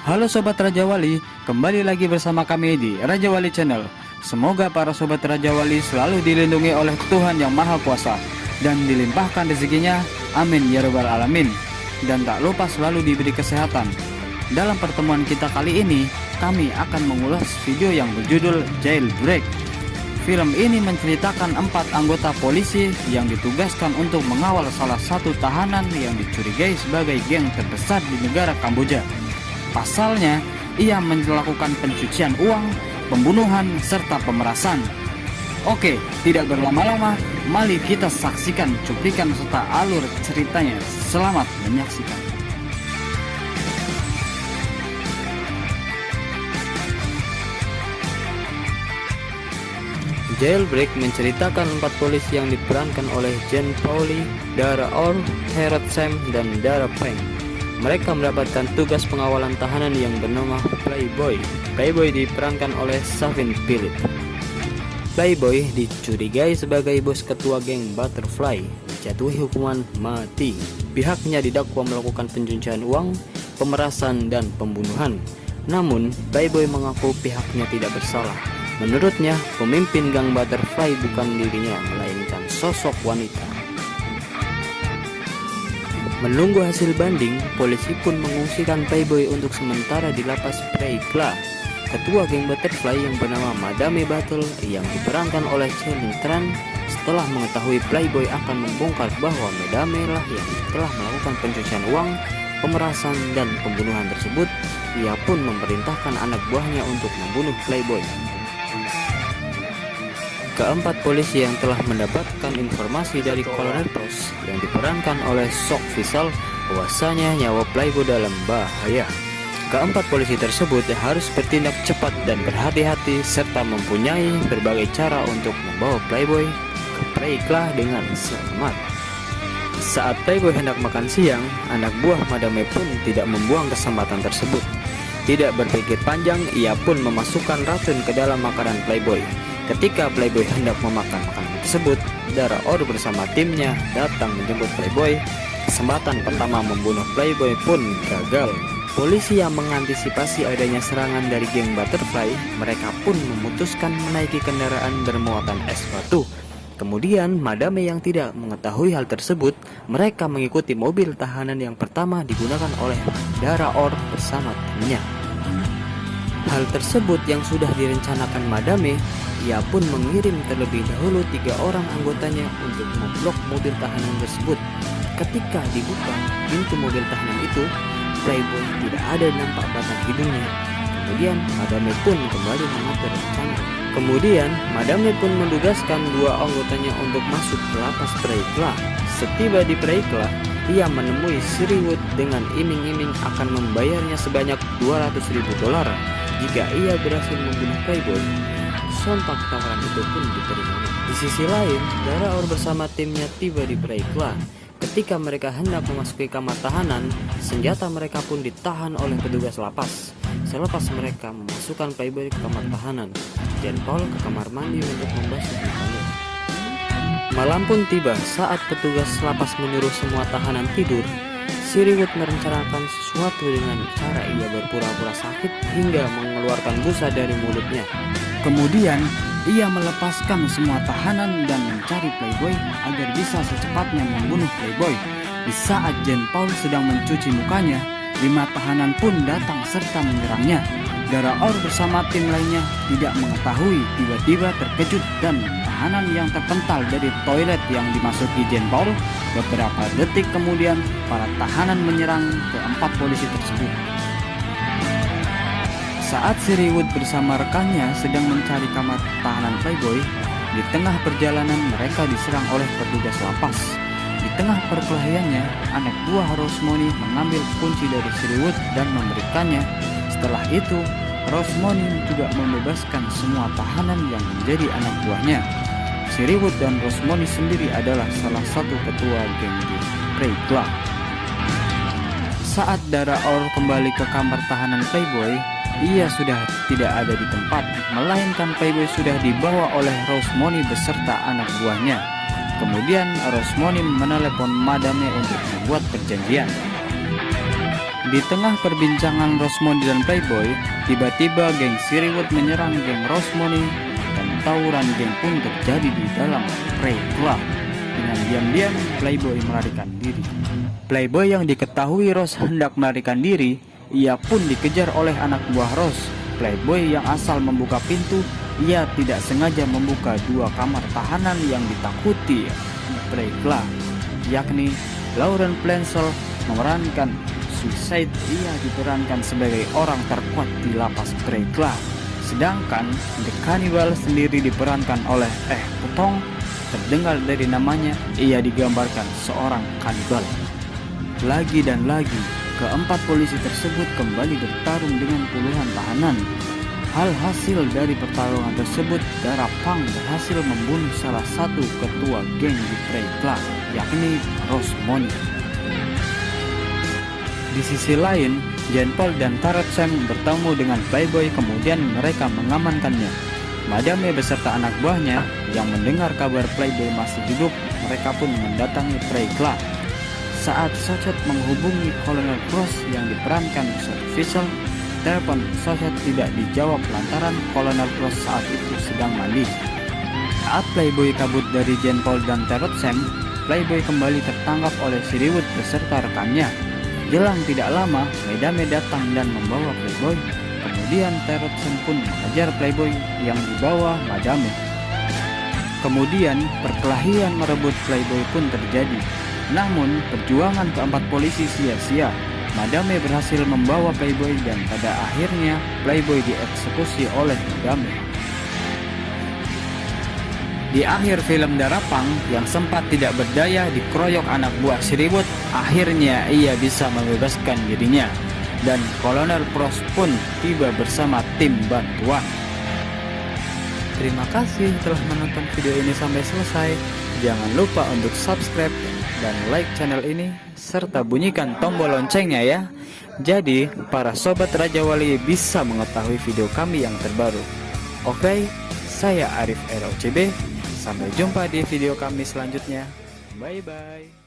Halo Sobat Raja Wali, kembali lagi bersama kami di Raja Wali Channel. Semoga para Sobat Raja Wali selalu dilindungi oleh Tuhan Yang Maha Kuasa dan dilimpahkan rezekinya, amin ya rabbal alamin. Dan tak lupa selalu diberi kesehatan. Dalam pertemuan kita kali ini, kami akan mengulas video yang berjudul Jailbreak. Film ini menceritakan 4 anggota polisi yang ditugaskan untuk mengawal salah satu tahanan yang dicurigai sebagai geng terbesar di negara Kamboja. Pasalnya, ia melakukan pencucian uang, pembunuhan, serta pemerasan. Oke, tidak berlama-lama, mari kita saksikan cuplikan serta alur ceritanya. Selamat menyaksikan. Jailbreak menceritakan 4 polisi yang diperankan oleh Jen Pauli, Dara Orr, Herod Sam, dan Dara Peng. Mereka mendapatkan tugas pengawalan tahanan yang bernama Playboy. Playboy diperankan oleh Savin Philip. Playboy dicurigai sebagai bos ketua geng Butterfly, dijatuhi hukuman mati. Pihaknya didakwa melakukan pencucian uang, pemerasan, dan pembunuhan. Namun, Playboy mengaku pihaknya tidak bersalah. Menurutnya, pemimpin gang Butterfly bukan dirinya, melainkan sosok wanita. Menunggu hasil banding, polisi pun mengungsikan Playboy untuk sementara di lapas Preikla. Ketua geng Butterfly yang bernama Madame Battle yang diperankan oleh Cheryl Tran setelah mengetahui Playboy akan membongkar bahwa Madame lah yang telah melakukan pencucian uang, pemerasan, dan pembunuhan tersebut, ia pun memerintahkan anak buahnya untuk membunuh Playboy. Keempat polisi yang telah mendapatkan informasi dari Kolonel Pros yang diperankan oleh Sok Visal bahwasanya nyawa Playboy dalam bahaya. Keempat polisi tersebut harus bertindak cepat dan berhati-hati serta mempunyai berbagai cara untuk membawa Playboy ke Preikla dengan selamat. Saat Playboy hendak makan siang, anak buah Madame pun tidak membuang kesempatan tersebut. Tidak berpikir panjang, ia pun memasukkan racun ke dalam makanan Playboy. Ketika Playboy hendak memakan makanan tersebut, Dara Orr bersama timnya datang menjemput Playboy. Kesempatan pertama membunuh Playboy pun gagal. Polisi yang mengantisipasi adanya serangan dari geng Butterfly, mereka pun memutuskan menaiki kendaraan bermuatan es batu. Kemudian, Madame yang tidak mengetahui hal tersebut, mereka mengikuti mobil tahanan yang pertama digunakan oleh Dara Orr bersama timnya. Hal tersebut yang sudah direncanakan Madame, ia pun mengirim terlebih dahulu 3 orang anggotanya untuk memblok mobil tahanan tersebut. Ketika dibuka pintu mobil tahanan itu, Playboy tidak ada nampak batang hidungnya. Kemudian Madame pun kembali mengatur rencana. Kemudian Madame pun mendugaskan 2 anggotanya untuk masuk ke lapas Preikla. Setiba di Preikla, ia menemui Siriwood dengan iming-iming akan membayarnya sebanyak $200.000 jika ia berhasil membunuh Playboy. Sontak tawaran itu pun diterima. Di sisi lain, Dara Orr bersama timnya tiba di Preikla. Ketika mereka hendak memasuki kamar tahanan, senjata mereka pun ditahan oleh petugas lapas. Selepas mereka memasukkan Playboy ke kamar tahanan, Jen Paul ke kamar mandi untuk membasuh mukanya. Malam pun tiba saat petugas lapas menyuruh semua tahanan tidur. Siriwood merencanakan sesuatu dengan cara ia berpura-pura sakit hingga mengeluarkan busa dari mulutnya. Kemudian, ia melepaskan semua tahanan dan mencari Playboy agar bisa secepatnya membunuh Playboy. Di saat Jen Paul sedang mencuci mukanya, 5 tahanan pun datang serta menyerangnya. Dara Orr bersama tim lainnya tidak mengetahui, tiba-tiba terkejut dan tahanan yang terpental dari toilet yang dimasuki Jen Paul. Beberapa detik kemudian, para tahanan menyerang ke-4 polisi tersebut. Saat Siriwood bersama rekannya sedang mencari kamar tahanan Playboy, di tengah perjalanan mereka diserang oleh petugas lapas. Di tengah perkelahiannya, anak buah Rosemony mengambil kunci dari Siriwood dan memberikannya. Setelah itu, Rosemony juga membebaskan semua tahanan yang menjadi anak buahnya. Siriwood dan Rosemony sendiri adalah salah satu ketua geng di Preikla. Saat Dara Orr kembali ke kamar tahanan Playboy, ia sudah tidak ada di tempat, melainkan Playboy sudah dibawa oleh Rosemony beserta anak buahnya. Kemudian Rosemony menelepon Madame untuk membuat perjanjian. Di tengah perbincangan Rosmoni dan Playboy, tiba-tiba geng Siriwood menyerang geng Rosmoni dan tawuran geng pun terjadi di dalam Prey Club. Dengan diam-diam Playboy melarikan diri. Playboy yang diketahui Rose hendak melarikan diri, ia pun dikejar oleh anak buah Rose. Playboy yang asal membuka pintu, ia tidak sengaja membuka dua kamar tahanan yang ditakuti Prey Club, yakni Lauren Plensel memerankan Suicide. Ia diperankan sebagai orang terkuat di lapas Prey Club, sedangkan The Cannibal sendiri diperankan oleh Putong. Terdengar dari namanya, ia digambarkan seorang kanibal. Lagi dan lagi, keempat polisi tersebut kembali bertarung dengan puluhan tahanan. Hasil dari pertarungan tersebut, Darapang berhasil membunuh salah satu ketua geng di Prey Club, yakni Rosmoni. Di sisi lain, Jean Paul dan Tarot Sam bertemu dengan Playboy, kemudian mereka mengamankannya. Madame beserta anak buahnya yang mendengar kabar Playboy masih hidup, mereka pun mendatangi Prey Club. Saat Sochet menghubungi Colonel Cross yang diperankan Sophie Fischel, telepon Sochet tidak dijawab lantaran Colonel Cross saat itu sedang mandi. Saat Playboy kabur dari Jean Paul dan Tarot Sam, Playboy kembali tertangkap oleh Siriwood beserta rekannya. Jelang tidak lama, Madame datang dan membawa Playboy. Kemudian Tarot Sam pun mengejar Playboy yang dibawa Madame. Kemudian perkelahian merebut Playboy pun terjadi. Namun perjuangan keempat polisi sia-sia. Madame berhasil membawa Playboy dan pada akhirnya Playboy dieksekusi oleh Madame. Di akhir film Darapang yang sempat tidak berdaya dikeroyok anak buah Siriwood, akhirnya ia bisa membebaskan dirinya. Dan Kolonel Cross pun tiba bersama tim bantuan. Terima kasih telah menonton video ini sampai selesai. Jangan lupa untuk subscribe dan like channel ini serta bunyikan tombol loncengnya ya. Jadi para sobat Raja Wali bisa mengetahui video kami yang terbaru. Oke, saya Arif ROCB. Sampai jumpa di video kami selanjutnya. Bye bye.